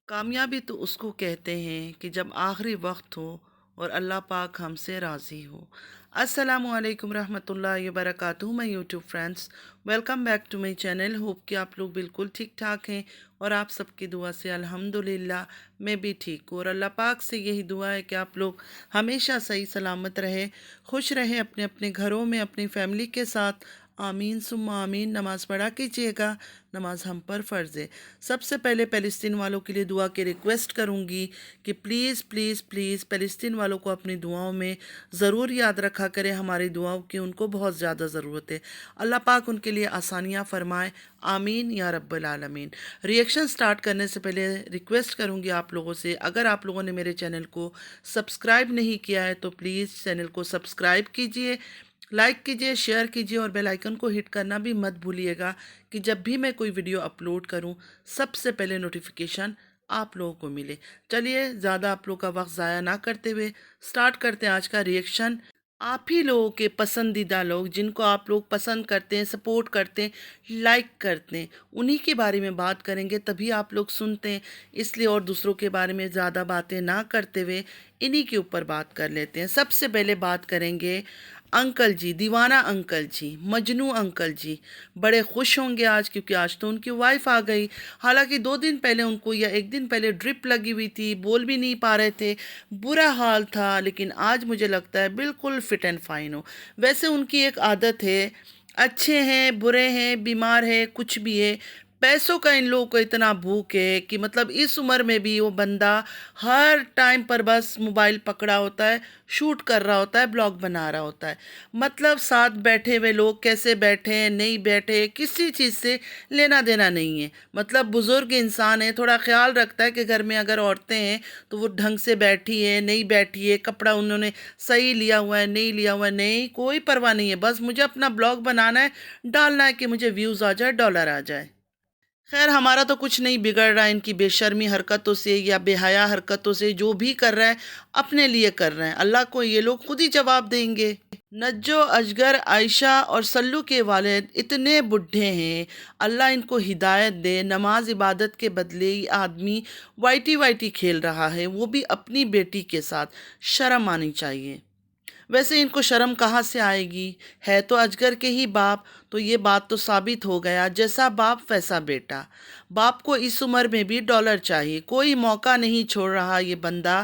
کامیابی تو اس کو کہتے ہیں کہ جب آخری وقت ہو اور اللہ پاک ہم سے راضی ہو۔ السلام علیکم رحمۃ اللہ وبرکاتہ میں YouTube friends, welcome back to my channel. Hope کہ آپ لوگ بالکل ٹھیک ٹھاک ہیں اور آپ سب کی دعا سے الحمدللہ میں بھی ٹھیک ہوں، اور اللہ پاک سے یہی دعا ہے کہ آپ لوگ ہمیشہ صحیح سلامت رہے، خوش رہے اپنے اپنے گھروں میں اپنی فیملی کے ساتھ۔ آمین ثم آمین۔ نماز پڑھا کیجیے گا، نماز ہم پر فرض ہے۔ سب سے پہلے فلسطین والوں کے لیے دعا کی ریکویسٹ کروں گی کہ پلیز پلیز پلیز فلسطین والوں کو اپنی دعاؤں میں ضرور یاد رکھا کرے، ہماری دعاؤں کی ان کو بہت زیادہ ضرورت ہے۔ اللہ پاک ان کے لیے آسانیاں فرمائے، آمین یا رب العالمین۔ ریئیکشن سٹارٹ کرنے سے پہلے ریکویسٹ کروں گی آپ لوگوں سے، اگر آپ لوگوں نے میرے چینل کو سبسکرائب نہیں کیا ہے تو پلیز چینل کو سبسکرائب کیجئے، لائک کیجئے، شیئر کیجئے، اور بیل آئیکن کو ہٹ کرنا بھی مت بھولیے گا کہ جب بھی میں کوئی ویڈیو اپلوڈ کروں سب سے پہلے نوٹیفیکیشن آپ لوگوں کو ملے۔ چلیے زیادہ آپ لوگوں کا وقت ضائع نہ کرتے ہوئے سٹارٹ کرتے ہیں آج کا ریئیکشن۔ آپ ہی لوگوں کے پسندیدہ لوگ جن کو آپ لوگ پسند کرتے ہیں، سپورٹ کرتے ہیں، لائک کرتے ہیں، انہی کے بارے میں بات کریں گے، تبھی آپ لوگ سنتے ہیں، اس لیے اور دوسروں کے بارے میں زیادہ باتیں نہ کرتے ہوئے انہی کے اوپر بات کر لیتے ہیں۔ سب سے پہلے بات کریں گے انکل جی، دیوانہ انکل جی، مجنوں انکل جی۔ بڑے خوش ہوں گے آج، کیونکہ آج تو ان کی وائف آ گئی۔ حالانکہ 2 دن پہلے ان کو یا 1 دن پہلے ڈرپ لگی ہوئی تھی، بول بھی نہیں پا رہے تھے، برا حال تھا، لیکن آج مجھے لگتا ہے بالکل فٹ اینڈ فائن ہو۔ ویسے ان کی ایک عادت ہے، اچھے ہیں برے ہیں بیمار ہے کچھ بھی ہے، پیسوں کا ان لوگوں کو اتنا بھوک ہے کہ مطلب اس عمر میں بھی وہ بندہ ہر ٹائم پر بس موبائل پکڑا ہوتا ہے، شوٹ کر رہا ہوتا ہے، بلاگ بنا رہا ہوتا ہے۔ مطلب ساتھ بیٹھے ہوئے لوگ کیسے بیٹھے ہیں نہیں بیٹھے کسی چیز سے لینا دینا نہیں ہے۔ مطلب بزرگ انسان ہے، تھوڑا خیال رکھتا ہے کہ گھر میں اگر عورتیں ہیں تو وہ ڈھنگ سے بیٹھی ہے نہیں بیٹھی ہے، کپڑا انہوں نے صحیح لیا ہوا ہے نہیں لیا ہوا ہے، نہیں کوئی پرواہ نہیں ہے، بس مجھے اپنا بلاگ بنانا ہے، ڈالنا ہے کہ مجھے ویوز آ جائے، ڈالر آ جائے۔ خیر ہمارا تو کچھ نہیں بگڑ رہا ہے ان کی بے شرمی حرکتوں سے یا بے حیا حرکتوں سے، جو بھی کر رہا ہے اپنے لیے کر رہے ہیں، اللہ کو یہ لوگ خود ہی جواب دیں گے۔ نجو، اجگر، عائشہ اور سلو کے والد اتنے بڈھے ہیں، اللہ ان کو ہدایت دے۔ نماز عبادت کے بدلے یہ آدمی وائٹی وائٹی کھیل رہا ہے، وہ بھی اپنی بیٹی کے ساتھ، شرم آنی چاہیے۔ ویسے ان کو شرم کہاں سے آئے گی، ہے تو اجگر کے ہی باپ، تو یہ بات تو ثابت ہو گیا، جیسا باپ ویسا بیٹا۔ باپ کو اس عمر میں بھی ڈالر چاہیے، کوئی موقع نہیں چھوڑ رہا یہ بندہ۔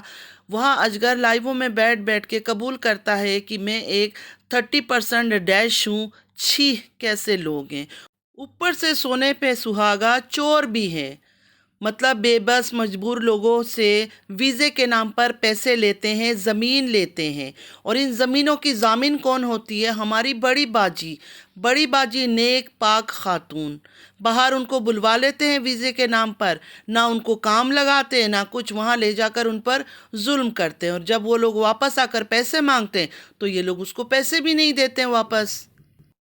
وہاں اجگر لائیووں میں بیٹھ بیٹھ کے قبول کرتا ہے کہ میں ایک 30% ڈیش ہوں، چھی کیسے لوگ ہیں، اوپر سے سونے پہ سہاگا چور بھی ہے۔ مطلب بے بس مجبور لوگوں سے ویزے کے نام پر پیسے لیتے ہیں، زمین لیتے ہیں، اور ان زمینوں کی ضامن کون ہوتی ہے؟ ہماری بڑی باجی، بڑی باجی نیک پاک خاتون۔ باہر ان کو بلوا لیتے ہیں ویزے کے نام پر، نہ ان کو کام لگاتے ہیں نہ کچھ، وہاں لے جا کر ان پر ظلم کرتے ہیں، اور جب وہ لوگ واپس آ کر پیسے مانگتے ہیں تو یہ لوگ اس کو پیسے بھی نہیں دیتے ہیں واپس۔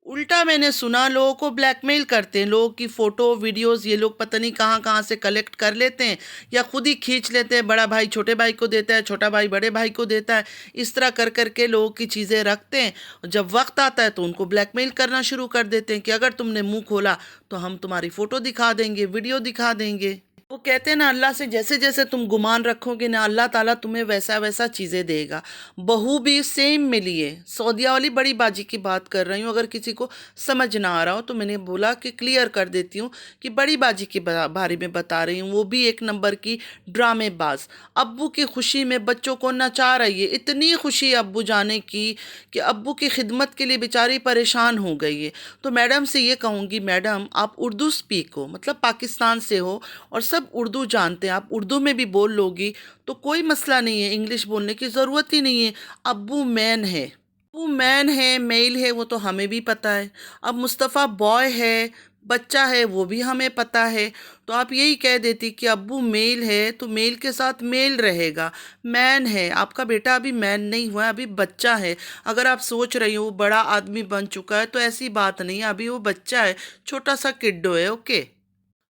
الٹا میں نے سنا لوگوں کو بلیک میل کرتے ہیں، لوگوں کی فوٹو ویڈیوز یہ لوگ پتہ نہیں کہاں کہاں سے کلیکٹ کر لیتے ہیں یا خود ہی کھینچ لیتے ہیں، بڑا بھائی چھوٹے بھائی کو دیتا ہے، چھوٹا بھائی بڑے بھائی کو دیتا ہے، اس طرح کر کر کے لوگوں کی چیزیں رکھتے ہیں۔ جب وقت آتا ہے تو ان کو بلیک میل کرنا شروع کر دیتے ہیں کہ اگر تم نے منہ کھولا تو ہم تمہاری فوٹو دکھا دیں گے، ویڈیو دکھا دیں گے۔ وہ کہتے ہیں نا اللہ سے جیسے جیسے تم گمان رکھو گے نا اللہ تعالیٰ تمہیں ویسا ویسا چیزیں دے گا۔ بہو بھی سیم ملی ہے، سعودیہ والی بڑی باجی کی بات کر رہی ہوں، اگر کسی کو سمجھ نہ آ رہا ہو تو میں نے بولا کہ کلیئر کر دیتی ہوں کہ بڑی باجی کے بارے میں بتا رہی ہوں، وہ بھی ایک نمبر کی ڈرامے باز، ابو کی خوشی میں بچوں کو نچا رہی ہے، اتنی خوشی ابو جانے کی کہ ابو کی خدمت کے لیے بیچاری پریشان ہو گئی ہے۔ تو میڈم سے یہ کہوں گی، میڈم آپ اردو سپیک ہو، مطلب پاکستان سے ہو اور سب اردو جانتے ہیں، آپ اردو میں بھی بول لو گی تو کوئی مسئلہ نہیں ہے، انگلش بولنے کی ضرورت ہی نہیں ہے۔ ابو مین ہے، ابو مین ہے، میل ہے، وہ تو ہمیں بھی پتہ ہے۔ اب مصطفیٰ بوائے ہے، بچہ ہے، وہ بھی ہمیں پتہ ہے۔ تو آپ یہی کہہ دیتی کہ ابو میل ہے تو میل کے ساتھ میل رہے گا، مین ہے، آپ کا بیٹا ابھی مین نہیں ہوا ہے، ابھی بچہ ہے۔ اگر آپ سوچ رہی ہو وہ بڑا آدمی بن چکا ہے تو ایسی بات نہیں ہے، ابھی وہ بچہ ہے، چھوٹا سا کڈو ہے، اوکے۔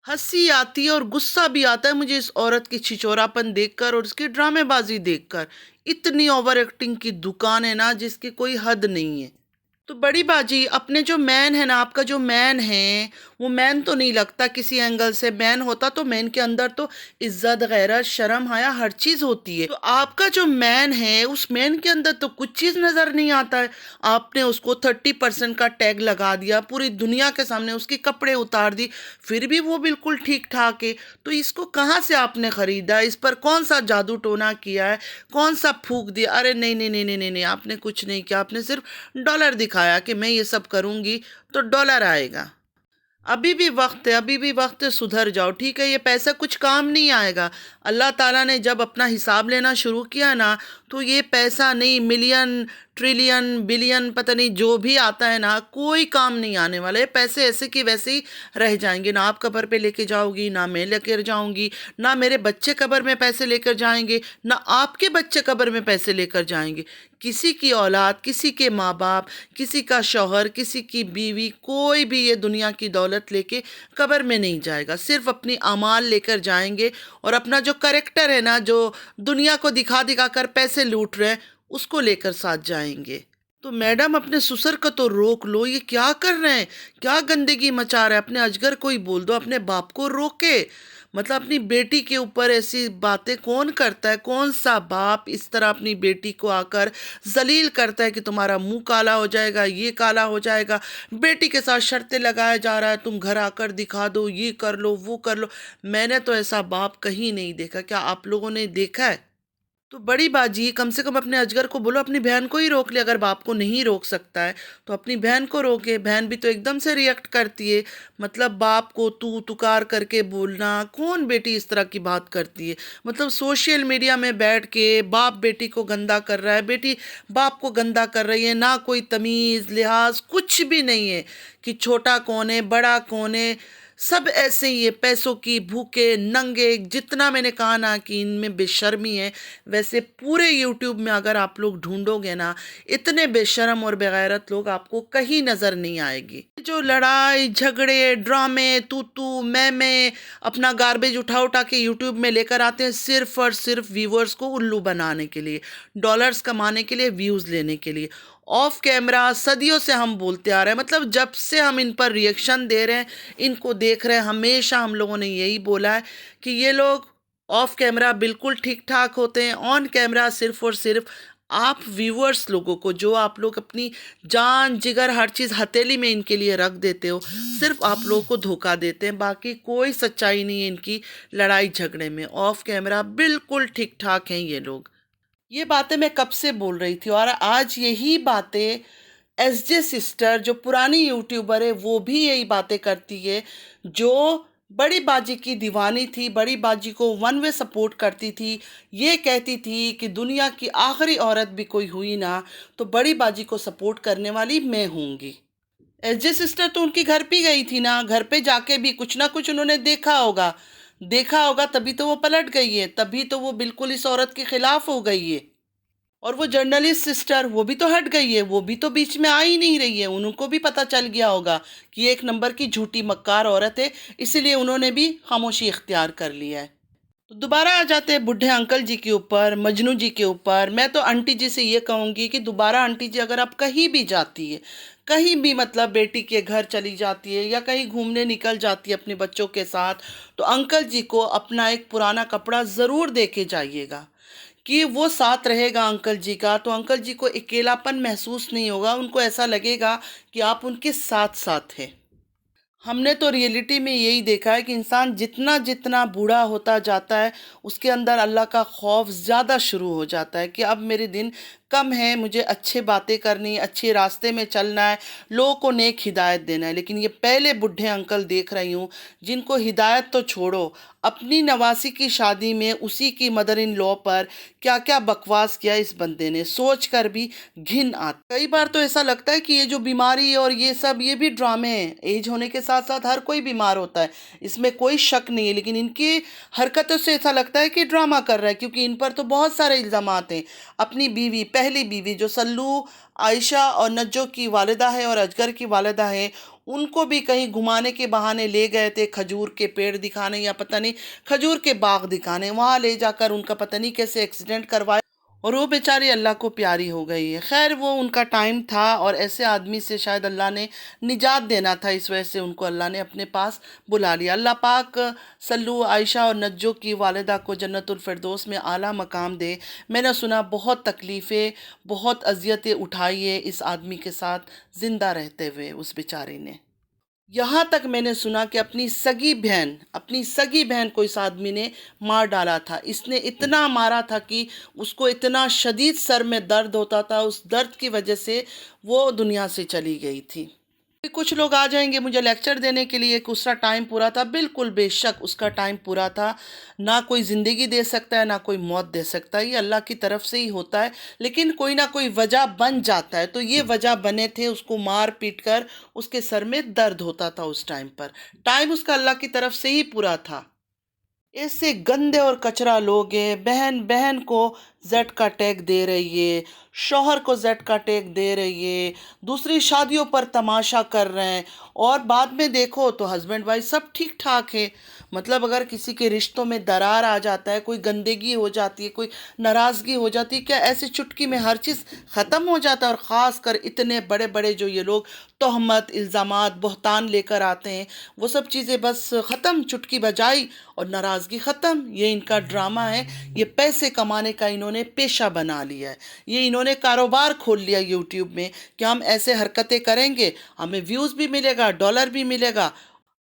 ہنسی آتی ہے اور غصہ بھی آتا ہے مجھے اس عورت کی چھچورا پن دیکھ کر اور اس کی ڈرامے بازی دیکھ کر، اتنی اوور ایکٹنگ کی دکان ہے نا جس کی کوئی حد نہیں ہے۔ تو بڑی باجی اپنے جو مین ہے نا، آپ کا جو مین ہے وہ مین تو نہیں لگتا کسی اینگل سے. مین ہوتا تو مین کے اندر تو عزت، غیرت، شرم، حیا ہر چیز ہوتی ہے. تو آپ کا جو مین ہے اس مین کے اندر تو کچھ چیز نظر نہیں آتا ہے. آپ نے اس کو 30% کا ٹیگ لگا دیا، پوری دنیا کے سامنے اس کے کپڑے اتار دی، پھر بھی وہ بالکل ٹھیک ٹھاک ہے. تو اس کو کہاں سے آپ نے خریدا؟ اس پر کون سا جادو ٹونا کیا ہے؟ کون سا پھونک دیا؟ ارے نہیں نہیں نہیں نہیں نہیں نہیں، آپ نے کچھ نہیں کیا. آپ نے صرف ڈالر دکھایا کہ میں یہ سب کروں گی تو ڈالر آئے گا. ابھی بھی وقت ہے، ابھی بھی وقت ہے، سدھر جاؤ. ٹھیک ہے، یہ پیسہ کچھ کام نہیں آئے گا. اللہ تعالیٰ نے جب اپنا حساب لینا شروع کیا نا، تو یہ پیسہ نہیں، ملین، ٹریلین، بلین، پتہ نہیں جو بھی آتا ہے نا، کوئی کام نہیں آنے والا ہے. پیسے ایسے کی ویسے ہی رہ جائیں گے. نہ آپ قبر پہ لے کے جاؤ گی، نہ میں لے کر جاؤں گی، نہ میرے بچے قبر میں پیسے لے کر جائیں گے، نہ آپ کے بچے قبر میں پیسے لے کر جائیں گے. کسی کی اولاد، کسی کے ماں باپ، کسی کا شوہر، کسی کی بیوی، کوئی بھی یہ دنیا کی دولت لے کے قبر میں نہیں جائے گا. صرف اپنی اعمال لے کر جائیں گے، اور اپنا جو کریکٹر ہے نا، جو دنیا کو دکھا دکھا کر پیسے لوٹ رہے ہیں، اس کو لے کر ساتھ جائیں گے. تو میڈم اپنے سسر کو تو روک لو، یہ کیا کر رہے ہیں؟ کیا گندگی مچا رہے ہیں؟ اپنے اجگر کو ہی بول دو، اپنے باپ کو روکے. مطلب اپنی بیٹی کے اوپر ایسی باتیں کون کرتا ہے؟ کون سا باپ اس طرح اپنی بیٹی کو آ کر ذلیل کرتا ہے کہ تمہارا منہ کالا ہو جائے گا، یہ کالا ہو جائے گا. بیٹی کے ساتھ شرطیں لگایا جا رہا ہے، تم گھر آ کر دکھا دو، یہ کر لو، وہ کر لو. میں نے تو ایسا باپ کہیں نہیں دیکھا. کیا آپ لوگوں نے دیکھا ہے؟ تو بڑی باجی کم سے کم اپنے اجگر کو بولو، اپنی بہن کو ہی روک لے. اگر باپ کو نہیں روک سکتا ہے تو اپنی بہن کو روکے. بہن بھی تو ایک دم سے ریئیکٹ کرتی ہے. مطلب باپ کو تو تکار کر کے بولنا، کون بیٹی اس طرح کی بات کرتی ہے؟ مطلب سوشل میڈیا میں بیٹھ کے باپ بیٹی کو گندا کر رہا ہے، بیٹی باپ کو گندا کر رہی ہے. نہ کوئی تمیز لحاظ کچھ بھی نہیں ہے کہ چھوٹا کون ہے، بڑا کون ہے. سب ایسے ہی ہے، پیسوں کی بھوکے ننگے. جتنا میں نے کہا نا کہ ان میں بے شرمی ہے، ویسے پورے یوٹیوب میں اگر آپ لوگ ڈھونڈو گے نا، اتنے بے شرم اور بغیرت لوگ آپ کو کہیں نظر نہیں آئے گی. جو لڑائی جھگڑے ڈرامے تو میں اپنا گاربیج اٹھا اٹھا کے یوٹیوب میں لے کر آتے ہیں، صرف اور صرف ویورز کو الو بنانے کے لیے، ڈالرز کمانے کے لیے، ویوز لینے کے لیے. آف کیمرہ صدیوں سے ہم بولتے آ رہے ہیں. مطلب جب سے ہم ان پر ریئیکشن دے رہے ہیں، ان کو دیکھ رہے ہیں، ہمیشہ ہم لوگوں نے یہی بولا ہے کہ یہ لوگ آف کیمرہ بالکل ٹھیک ٹھاک ہوتے ہیں، آن کیمرہ صرف اور صرف آپ ویورز لوگوں کو، جو آپ لوگ اپنی جان جگر ہر چیز ہتھیلی میں ان کے لیے رکھ دیتے ہو، صرف آپ لوگوں کو دھوکہ دیتے ہیں. باقی کوئی سچائی نہیں ہے ان کی لڑائی جھگڑے میں. آف کیمرہ بالکل ٹھیک ٹھاک ہیں یہ لوگ. یہ باتیں میں کب سے بول رہی تھی، اور آج یہی باتیں ایس جے سسٹر جو پرانی یوٹیوبر ہے وہ بھی یہی باتیں کرتی ہے. جو بڑی باجی کی دیوانی تھی، بڑی باجی کو ون وے سپورٹ کرتی تھی، یہ کہتی تھی کہ دنیا کی آخری عورت بھی کوئی ہوئی نا تو بڑی باجی کو سپورٹ کرنے والی میں ہوں گی. ایس جے سسٹر تو ان کی گھر پہ گئی تھی نا، گھر پہ جا کے بھی کچھ نہ کچھ انہوں نے دیکھا ہوگا. دیکھا ہوگا تبھی تو وہ پلٹ گئی ہے، تبھی تو وہ بالکل اس عورت کے خلاف ہو گئی ہے. اور وہ جرنلسٹ سسٹر وہ بھی تو ہٹ گئی ہے، وہ بھی تو بیچ میں آ ہی نہیں رہی ہے. ان کو بھی پتہ چل گیا ہوگا کہ یہ ایک نمبر کی جھوٹی مکار عورت ہے، اسی لیے انہوں نے بھی خاموشی اختیار کر لیا ہے. تو دوبارہ آ جاتے ہیں بڈھے انکل جی کے اوپر، مجنو جی کے اوپر. میں تو آنٹی جی سے یہ کہوں گی کہ دوبارہ آنٹی جی اگر آپ کہیں بھی جاتی ہے، کہیں بھی مطلب بیٹی کے گھر چلی جاتی ہے یا کہیں گھومنے نکل جاتی ہے اپنے بچوں کے ساتھ، تو انکل جی کو اپنا ایک پرانا کپڑا ضرور دے کے جائیے گا کہ وہ ساتھ رہے گا انکل جی کا. تو انکل جی کو اکیلاپن محسوس نہیں ہوگا، ان کو ایسا لگے گا کہ آپ ان کے ساتھ ساتھ ہیں. ہم نے تو ریئلٹی میں یہی دیکھا ہے کہ انسان جتنا جتنا بوڑھا ہوتا جاتا ہے، اس کے اندر اللہ کا خوف زیادہ شروع ہو جاتا ہے کہ اب میرے دن کم ہیں، مجھے اچھے باتیں کرنی، اچھے راستے میں چلنا ہے، لوگوں کو نیک ہدایت دینا ہے. لیکن یہ پہلے بڈھے انکل دیکھ رہی ہوں جن کو ہدایت تو چھوڑو، اپنی نواسی کی شادی میں اسی کی مدر ان لو پر کیا کیا بکواس کیا اس بندے نے، سوچ کر بھی گھن آتا. کئی بار تو ایسا لگتا ہے کہ یہ جو بیماری اور یہ سب یہ بھی ڈرامے ہیں. ایج ہونے کے ساتھ ساتھ ہر کوئی بیمار ہوتا ہے، اس میں کوئی شک نہیں ہے، لیکن ان کی حرکتوں سے ایسا لگتا ہے کہ ڈرامہ کر رہا ہے. کیونکہ ان پر تو بہت سارے الزامات ہیں. اپنی بیوی، پہلی بیوی جو سلو، عائشہ اور نجو کی والدہ ہے اور اجگر کی والدہ ہے، ان کو بھی کہیں گھمانے کے بہانے لے گئے تھے، کھجور کے پیڑ دکھانے یا پتہ نہیں کھجور کے باغ دکھانے. وہاں لے جا کر ان کا پتہ نہیں کیسے ایکسیڈنٹ کروایا. اور وہ بیچاری اللہ کو پیاری ہو گئی ہے۔ خیر وہ ان کا ٹائم تھا، اور ایسے آدمی سے شاید اللہ نے نجات دینا تھا، اس وجہ سے ان کو اللہ نے اپنے پاس بلا لیا۔ اللہ پاک سلو عائشہ اور نجو کی والدہ کو جنت الفردوس میں اعلیٰ مقام دے۔ میں نے سنا بہت تکلیفیں، بہت اذیتیں اٹھائی ہے اس آدمی کے ساتھ زندہ رہتے ہوئے اس بیچارے نے۔ یہاں تک میں نے سنا کہ اپنی سگی بہن کو اس آدمی نے مار ڈالا تھا۔ اس نے اتنا مارا تھا کہ اس کو اتنا شدید سر میں درد ہوتا تھا، اس درد کی وجہ سے وہ دنیا سے چلی گئی تھی۔ کچھ لوگ آ جائیں گے مجھے لیکچر دینے کے لیے کہ اس کا ٹائم پورا تھا۔ بالکل بے شک اس کا ٹائم پورا تھا۔ نہ کوئی زندگی دے سکتا ہے، نہ کوئی موت دے سکتا ہے، یہ اللہ کی طرف سے ہی ہوتا ہے، لیکن کوئی نہ کوئی وجہ بن جاتا ہے۔ تو یہ وجہ بنے تھے، اس کو مار پیٹ کر اس کے سر میں درد ہوتا تھا اس ٹائم پر۔ ٹائم اس کا اللہ کی طرف سے ہی پورا تھا۔ ایسے گندے اور کچرا لوگ ہیں، بہن کو زیڈ کا ٹیگ دے رہی ہے، شوہر کو زیڈ کا ٹیگ دے رہی ہے، دوسری شادیوں پر تماشا کر رہے ہیں، اور بعد میں دیکھو تو ہسبینڈ وائف سب ٹھیک ٹھاک ہے۔ مطلب اگر کسی کے رشتوں میں درار آ جاتا ہے، کوئی گندگی ہو جاتی ہے، کوئی ناراضگی ہو جاتی ہے، کیا ایسی چٹکی میں ہر چیز ختم ہو جاتا ہے؟ اور خاص کر اتنے بڑے بڑے جو یہ لوگ تہمت، الزامات، بہتان لے کر آتے ہیں، وہ سب چیزیں بس ختم، چٹکی بجائی اور ناراضگی ختم۔ یہ ان کا ڈرامہ ہے، یہ پیسے کمانے کا انہوں نے پیشہ بنا لیا ہے، یہ انہوں نے کاروبار کھول لیا یوٹیوب میں کہ ہم ایسے حرکتیں کریں گے، ہمیں ویوز بھی ملے گا، ڈالر بھی ملے گا۔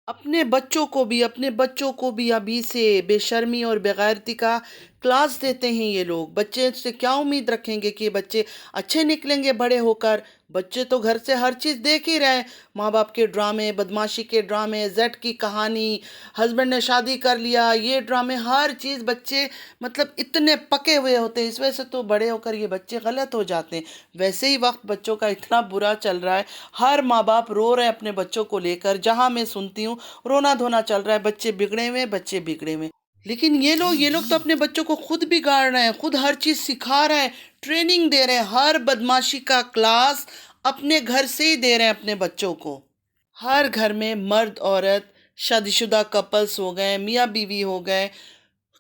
اپنے بچوں کو بھی ابھی سے بے شرمی اور بےغیرتی کا کلاس دیتے ہیں یہ لوگ۔ بچے سے کیا امید رکھیں گے کہ یہ بچے اچھے نکلیں گے بڑے ہو کر؟ بچے تو گھر سے ہر چیز دیکھ ہی رہے ہیں، ماں باپ کے ڈرامے، بدماشی کے ڈرامے، زیڈ کی کہانی، ہسبینڈ نے شادی کر لیا، یہ ڈرامے، ہر چیز بچے مطلب اتنے پکے ہوئے ہوتے ہیں، اس وجہ سے تو بڑے ہو کر یہ بچے غلط ہو جاتے ہیں۔ ویسے ہی وقت بچوں کا اتنا برا چل رہا ہے، ہر ماں باپ رو رہے ہیں اپنے بچوں کو لے کر، جہاں میں سنتی ہوں رونا دھونا چل رہا ہے، بچے بگڑے ہوئے، بچے بگڑے ہوئے۔ لیکن یہ لوگ تو اپنے بچوں کو خود بگاڑ رہے ہیں، خود ہر چیز سکھا رہے ہیں، ٹریننگ دے رہے ہیں، ہر بدماشی کا کلاس اپنے گھر سے ہی دے رہے ہیں اپنے بچوں کو۔ ہر گھر میں مرد عورت، شادی شدہ کپلز ہو گئے، میاں بیوی ہو گئے،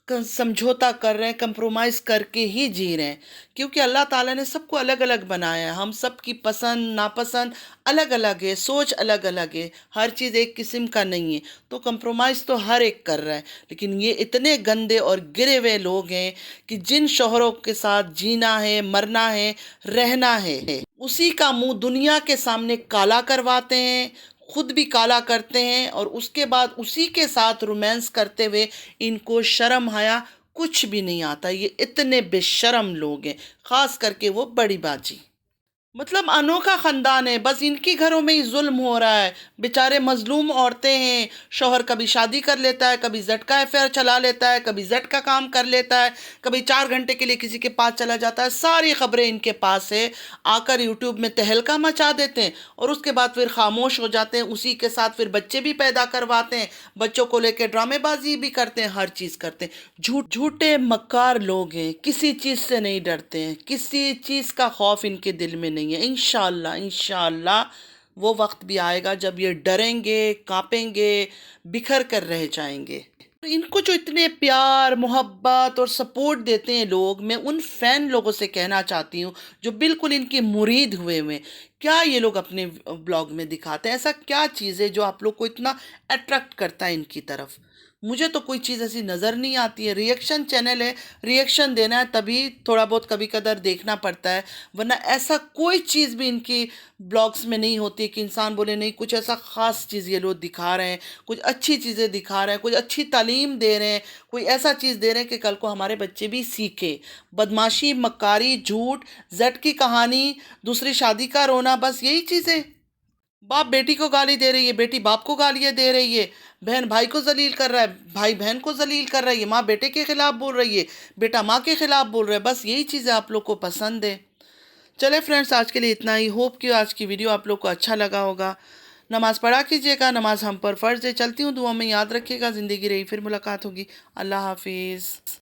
سمجھوتا کر رہے ہیں، کمپرومائز کر کے ہی جی رہے ہیں، کیونکہ اللہ تعالیٰ نے سب کو الگ الگ بنایا ہے۔ ہم سب کی پسند ناپسند الگ الگ ہے، سوچ الگ الگ ہے، ہر چیز ایک قسم کا نہیں ہے، تو کمپرومائز تو ہر ایک کر رہا ہے۔ لیکن یہ اتنے گندے اور گرے ہوئے لوگ ہیں کہ جن شوہروں کے ساتھ جینا ہے، مرنا ہے، رہنا ہے، اسی کا منہ دنیا کے سامنے کالا کرواتے ہیں، خود بھی کالا کرتے ہیں، اور اس کے بعد اسی کے ساتھ رومانس کرتے ہوئے ان کو شرم حیا کچھ بھی نہیں آتا۔ یہ اتنے بے شرم لوگ ہیں، خاص کر کے وہ بڑی باجی۔ مطلب انوکھا خاندان ہے، بس ان کی گھروں میں ہی ظلم ہو رہا ہے۔ بیچارے مظلوم عورتیں ہیں، شوہر کبھی شادی کر لیتا ہے، کبھی زٹ کا افیئر چلا لیتا ہے، کبھی زٹ کا کام کر لیتا ہے، کبھی 4 گھنٹے کے لیے کسی کے پاس چلا جاتا ہے، ساری خبریں ان کے پاس ہے، آ کر یوٹیوب میں تہلکہ مچا دیتے ہیں، اور اس کے بعد پھر خاموش ہو جاتے ہیں۔ اسی کے ساتھ پھر بچے بھی پیدا کرواتے ہیں، بچوں کو لے کے ڈرامے بازی بھی کرتے ہیں، ہر چیز کرتے ہیں۔ جھوٹے مکار لوگ ہیں، کسی چیز سے نہیں ڈرتے ہیں، کسی چیز کا خوف ان کے دل میں نہیں ہے۔ انشاءاللہ وہ وقت بھی آئے گا جب یہ ڈریں گے، کانپیں گے، بکھر کر رہ جائیں گے۔ ان کو جو اتنے پیار، محبت اور سپورٹ دیتے ہیں لوگ، میں ان فین لوگوں سے کہنا چاہتی ہوں جو بالکل ان کے مرید ہوئے ہوئے، کیا یہ لوگ اپنے بلاگ میں دکھاتے ہیں؟ ایسا کیا چیز ہے جو آپ لوگ کو اتنا اٹریکٹ کرتا ہے ان کی طرف؟ مجھے تو کوئی چیز ایسی نظر نہیں آتی ہے۔ ریئیکشن چینل ہے، ریئیکشن دینا ہے، تبھی تھوڑا بہت کبھی کدر دیکھنا پڑتا ہے، ورنہ ایسا کوئی چیز بھی ان کی بلاگز میں نہیں ہوتی کہ انسان بولے نہیں کچھ ایسا خاص چیز یہ لوگ دکھا رہے ہیں، کچھ اچھی چیزیں دکھا رہے ہیں، کچھ اچھی تعلیم دے رہے ہیں، کوئی ایسا چیز دے رہے ہیں کہ کل کو ہمارے بچے بھی سیکھیں۔ بدماشی، مکاری، جھوٹ، زٹ کی کہانی، دوسری شادی کا رونا، بس یہی چیزیں۔ باپ بیٹی کو گالی دے رہی ہے، بیٹی باپ کو گالیاں دے رہی ہے، بہن بھائی کو ذلیل کر رہا ہے، بھائی بہن کو ذلیل کر رہی ہے، ماں بیٹے کے خلاف بول رہی ہے، بیٹا ماں کے خلاف بول رہا ہے، بس یہی چیزیں آپ لوگ کو پسند ہے۔ چلے فرینڈز، آج کے لیے اتنا ہی۔ ہوپ کہ آج کی ویڈیو آپ لوگ کو اچھا لگا ہوگا۔ نماز پڑھا کیجیے گا، نماز ہم پر فرض ہے۔ چلتی ہوں، دعا میں یاد رکھیے گا۔ زندگی رہی پھر ملاقات ہوگی۔ اللہ حافظ۔